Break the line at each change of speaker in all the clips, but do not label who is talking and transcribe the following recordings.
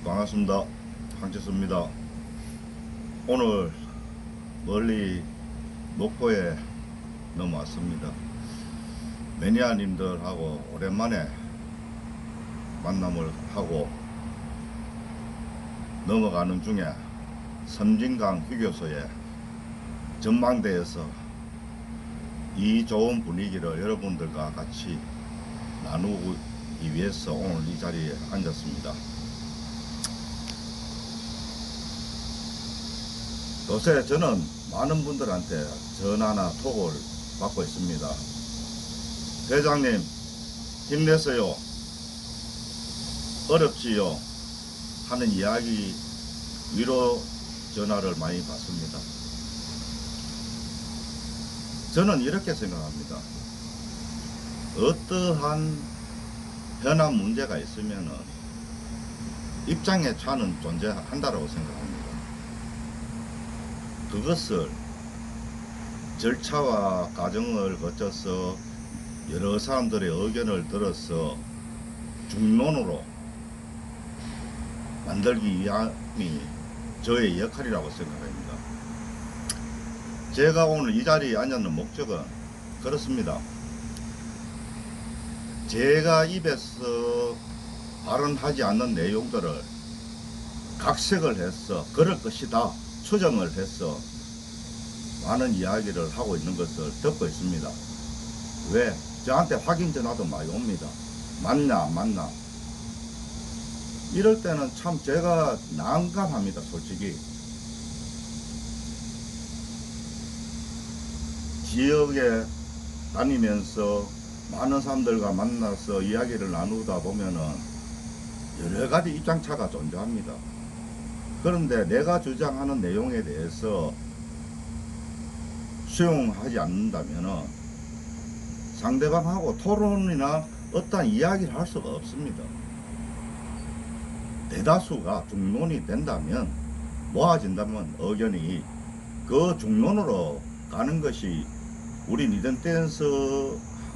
반갑습니다. 황철수입니다. 오늘 멀리 목포에 넘어왔습니다. 매니아님들하고 오랜만에 만남을 하고 넘어가는 중에 섬진강 휴게소의 전망대에서 이 좋은 분위기를 여러분들과 같이 나누기 위해서 오늘 이 자리에 앉았습니다. 요새 저는 많은 분들한테 전화나 톡을 받고 있습니다. 회장님 힘내세요, 어렵지요 하는 이야기, 위로 전화를 많이 받습니다. 저는 이렇게 생각합니다. 어떠한 현안 문제가 있으면 입장의 차는 존재한다고 생각합니다. 그것을 절차와 과정을 거쳐서 여러 사람들의 의견을 들어서 중론으로 만들기 위함이 저의 역할이라고 생각합니다. 제가 오늘 이 자리에 앉았는 목적은 그렇습니다. 제가 입에서 발언하지 않는 내용들을 각색을 해서 그럴 것이다 추정을 해서 많은 이야기를 하고 있는 것을 듣고 있습니다. 왜? 저한테 확인 전화도 많이 옵니다. 맞냐 안 맞나. 이럴 때는 참 제가 난감합니다. 솔직히 지역에 다니면서 많은 사람들과 만나서 이야기를 나누다 보면은 여러 가지 입장차가 존재합니다. 그런데 내가 주장하는 내용에 대해서 수용하지 않는다면 상대방하고 토론이나 어떤 이야기를 할 수가 없습니다. 대다수가 중론이 된다면, 모아진다면 의견이 그 중론으로 가는 것이 우리 리듬 댄스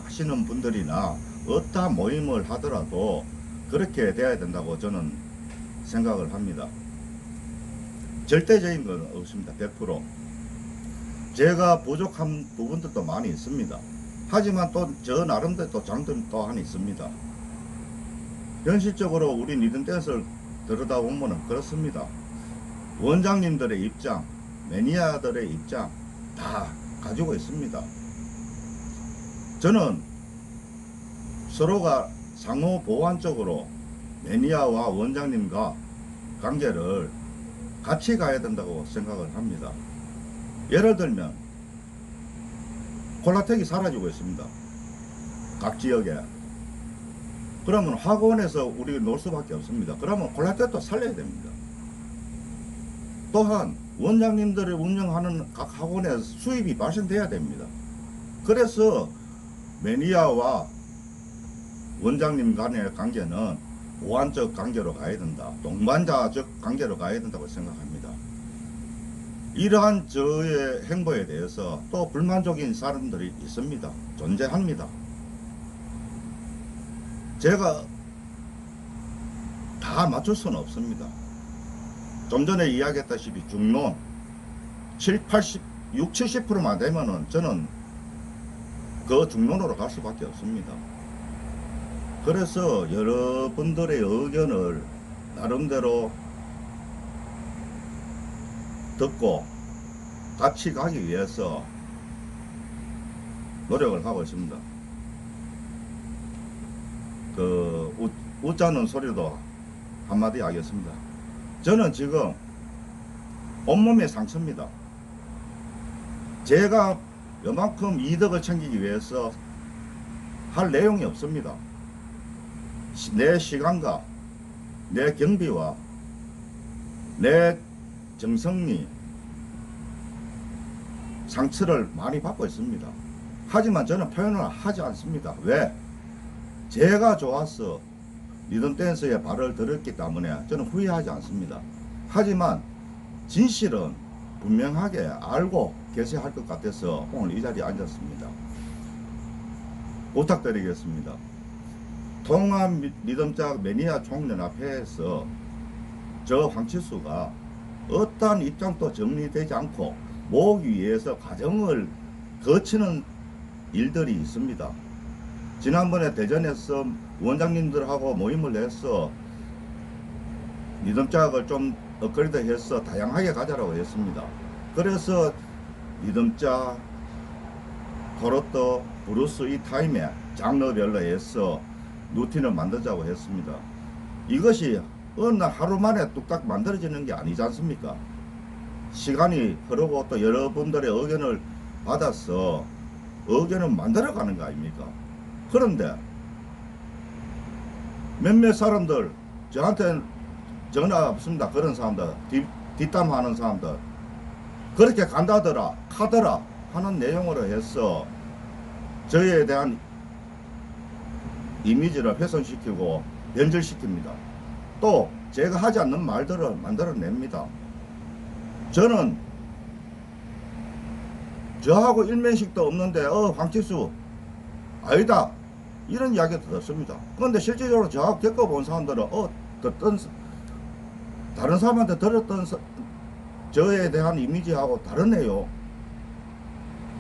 하시는 분들이나 어떠한 모임을 하더라도 그렇게 돼야 된다고 저는 생각을 합니다. 절대적인 건 없습니다. 100%. 제가 부족한 부분들도 많이 있습니다. 하지만 또 저 나름대로 또 장점 또한 있습니다. 현실적으로 우리 리듬 댄스를 들여다보면 그렇습니다. 원장님들의 입장, 매니아들의 입장 다 가지고 있습니다. 저는 서로가 상호 보완적으로 매니아와 원장님과 관계를 같이 가야 된다고 생각을 합니다. 예를 들면 콜라텍이 사라지고 있습니다. 각 지역에. 그러면 학원에서 우리 놀 수밖에 없습니다. 그러면 콜라텍도 살려야 됩니다. 또한 원장님들이 운영하는 각 학원에 수입이 발생돼야 됩니다. 그래서 매니아와 원장님 간의 관계는 보완적 관계로 가야 된다. 동반자적 관계로 가야 된다고 생각합니다. 이러한 저의 행보에 대해서 또 불만족인 사람들이 있습니다. 존재합니다. 제가 다 맞출 수는 없습니다. 좀 전에 이야기했다시피 중론 70%만 되면은 저는 그 중론으로 갈 수밖에 없습니다. 그래서 여러분들의 의견을 나름대로 듣고 같이 가기 위해서 노력을 하고 있습니다. 웃자는 소리도 한마디 하겠습니다. 저는 지금 온몸에 상처입니다. 제가 요만큼 이득을 챙기기 위해서 할 내용이 없습니다. 내 시간과 내 경비와 내 정성이 상처를 많이 받고 있습니다. 하지만 저는 표현을 하지 않습니다. 왜? 제가 좋아서 리듬 댄스에 발을 들었기 때문에 저는 후회하지 않습니다. 하지만 진실은 분명하게 알고 계셔야 할 것 같아서 오늘 이 자리에 앉았습니다. 부탁드리겠습니다. 통합 리듬짝 매니아 총연합회에서 저 황치수가 어떠한 입장도 정리되지 않고 모으기 위해서 과정을 거치는 일들이 있습니다. 지난번에 대전에서 원장님들하고 모임을 해서 리듬짝을 좀 업그레이드 해서 다양하게 가자라고 했습니다. 그래서 리듬짝, 트로트, 브루스 이 타임에 장르별로 해서 루틴을 만들자고 했습니다. 이것이 어느 날 하루 만에 뚝딱 만들어지는 게 아니지 않습니까? 시간이 흐르고 또 여러분들의 의견을 받아서 의견을 만들어가는 거 아닙니까? 그런데 몇몇 사람들, 저한테 전화 없습니다. 그런 사람들, 뒷담하는 사람들, 그렇게 간다더라, 카더라 하는 내용으로 해서 저에 대한 이미지를 훼손시키고 변절시킵니다. 또 제가 하지 않는 말들을 만들어냅니다. 저는 저하고 일면식도 없는데 황치수 아니다 이런 이야기도 듣습니다. 그런데 실질적으로 저하고 겪어본 사람들은 듣던 다른 사람한테 들었던 저에 대한 이미지하고 다르네요.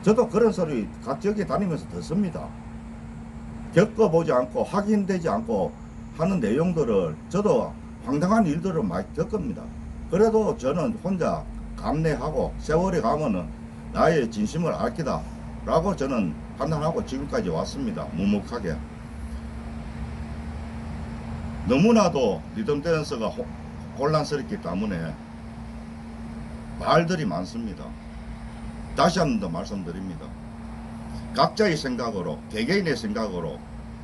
저도 그런 소리 각 지역에 다니면서 듣습니다. 겪어보지 않고 확인되지 않고 하는 내용들을 저도 황당한 일들을 많이 겪습니다. 그래도 저는 혼자 감내하고 세월이 가면은 나의 진심을 알기다 라고 저는 판단하고 지금까지 왔습니다. 묵묵하게. 너무나도 리듬 댄서가 혼란스럽기 때문에 말들이 많습니다. 다시 한 번 더 말씀드립니다. 각자의 생각으로, 개개인의 생각으로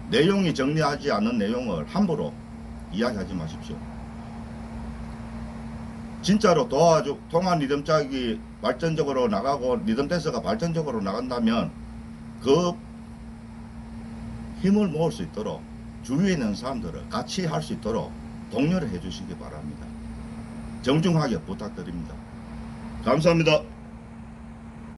내용이 정리하지 않은 내용을 함부로 이야기하지 마십시오. 진짜로 통한 리듬짝이 발전적으로 나가고 리듬 댄서가 발전적으로 나간다면 그 힘을 모을 수 있도록 주위에 있는 사람들을 같이 할 수 있도록 독려를 해 주시기 바랍니다. 정중하게 부탁드립니다. 감사합니다.